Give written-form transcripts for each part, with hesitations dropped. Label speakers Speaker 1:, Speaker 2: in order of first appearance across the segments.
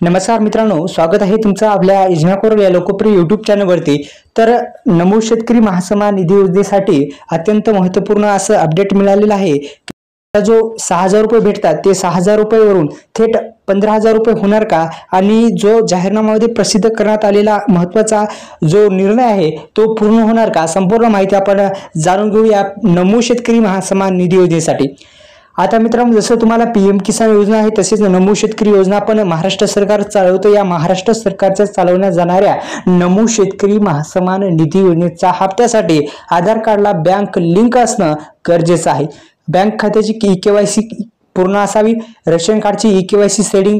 Speaker 1: नमस्कार मित्रांनो, स्वागत आहे तुमचं आपल्या इजनाकोर या लोकप्रिय यूट्यूब चॅनलवरती। तर नमो शेतकरी महासन्मान निधी योजनेसाठी अत्यंत महत्त्वपूर्ण असं अपडेट मिळालेलं आहे। जो 6000 रुपये भेटतात ते 6000 रुपयावरून थेट 15000 रुपये होणार का, आणि जो जाहीरनाम्यामध्ये प्रसिद्ध करण्यात आलेला महत्त्वाचा जो निर्णय आहे तो पूर्ण होणार का, संपूर्ण माहिती आपण जाणून घेऊया नमो शेतकरी महासन्मान निधी योजनेसाठी। आता मित्रांनो, जसं तुम्हाला पीएम किसान योजना आहे तसेच नमो शेतकरी योजना पण महाराष्ट्र सरकार चालवतं। या महाराष्ट्र सरकारच्या चालवण्यात जाणाऱ्या नमो शेतकरी महासन्मान निधी योजनेच्या हप्त्यासाठी आधार कार्डला बँक लिंक असणं गरजेचं आहे। बँक खात्याची केवायसी पूर्ण असावी, रेशन कार्डची केवायसी सेटिंग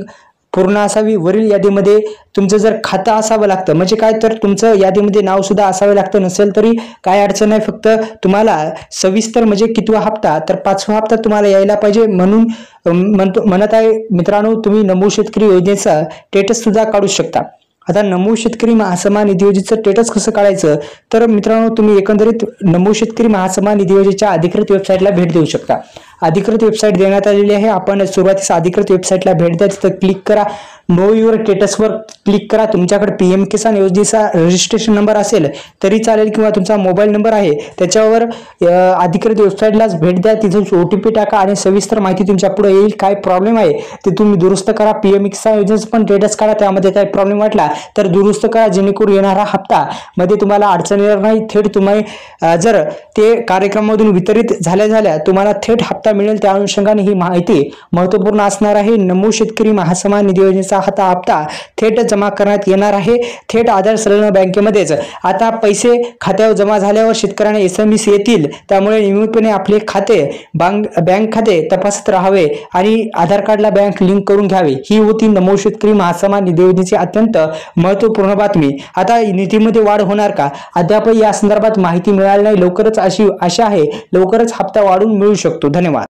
Speaker 1: पूर्ण असावी। वरील यादीमध्ये तुमचं जर खातं असावं लागतं, म्हणजे काय तर तुमचं यादीमध्ये नाव सुद्धा असावं लागतं। नसेल तरी काय अडचण नाही, फक्त तुम्हाला सविस्तर म्हणजे कितवा हप्ता, तर 5वा हप्ता तुम्हाला यायला पाहिजे म्हणून म्हणत आहे मित्रांनो। तुम्ही नमो शेतकरी योजनेचा स्टेटस सुद्धा काढू शकता। आता नमो शेतकरी महासन्मान निधी योजनेचं स्टेटस कसं काढायचं, तर मित्रांनो तुम्ही एकंदरीत नमो शेतकरी महासन्मान निधी योजनेच्या अधिकृत वेबसाईटला भेट देऊ शकता। अधिकृत वेबसाईट देण्यात आलेली आहे। आपण सुरुवातीस अधिकृत वेबसाईटला भेट द्या, तिथं क्लिक करा, नो युअर स्टेटसवर क्लिक करा। तुमच्याकडे पीएम किसान योजनेचा रजिस्ट्रेशन नंबर असेल तरी चालेल किंवा तुमचा मोबाईल नंबर आहे त्याच्यावर अधिकृत वेबसाईटलाच भेट द्या, तिथून ओटीपी टाका आणि सविस्तर माहिती तुमच्या पुढे येईल। काय प्रॉब्लेम आहे ते तुम्ही दुरुस्त करा। पीएम किसान योजनेचं पण स्टेटस काढा, त्यामध्ये काय प्रॉब्लेम वाटला तर दुरुस्त करा, जेणेकरून येणारा हप्ता मध्ये तुम्हाला अडचण येणार नाही। थेट तुम्ही जर ते कार्यक्रमामधून वितरित झाल्या तुम्हाला थेट हप्ता मिळेल। त्या अनुषंगाने ही माहिती महत्त्वपूर्ण असणार आहे। नमो शेतकरी महासन्मान निधी योजनेचा हा हप्ता थेट जमा करण्यात येणार आहे, थेट आधार संलग्न बँकेमध्येच। आता पैसे खात्यावर जमा झाल्यावर शेतकऱ्यांना एसएमएस येतील, त्यामुळे नियमितपणे आपले खाते बँक खाते तपासत राहावे आणि आधार कार्डला बँक लिंक करून घ्यावे। ही होती नमो शेतकरी महासन्मान निधी योजनेची अत्यंत महत्त्वपूर्ण बातमी। आता निधीमध्ये वाढ होणार का, अद्याप या संदर्भात माहिती मिळाली नाही। लवकरच अशी आशा आहे, लवकरच हप्ता वाढून मिळू शकतो। धन्यवाद।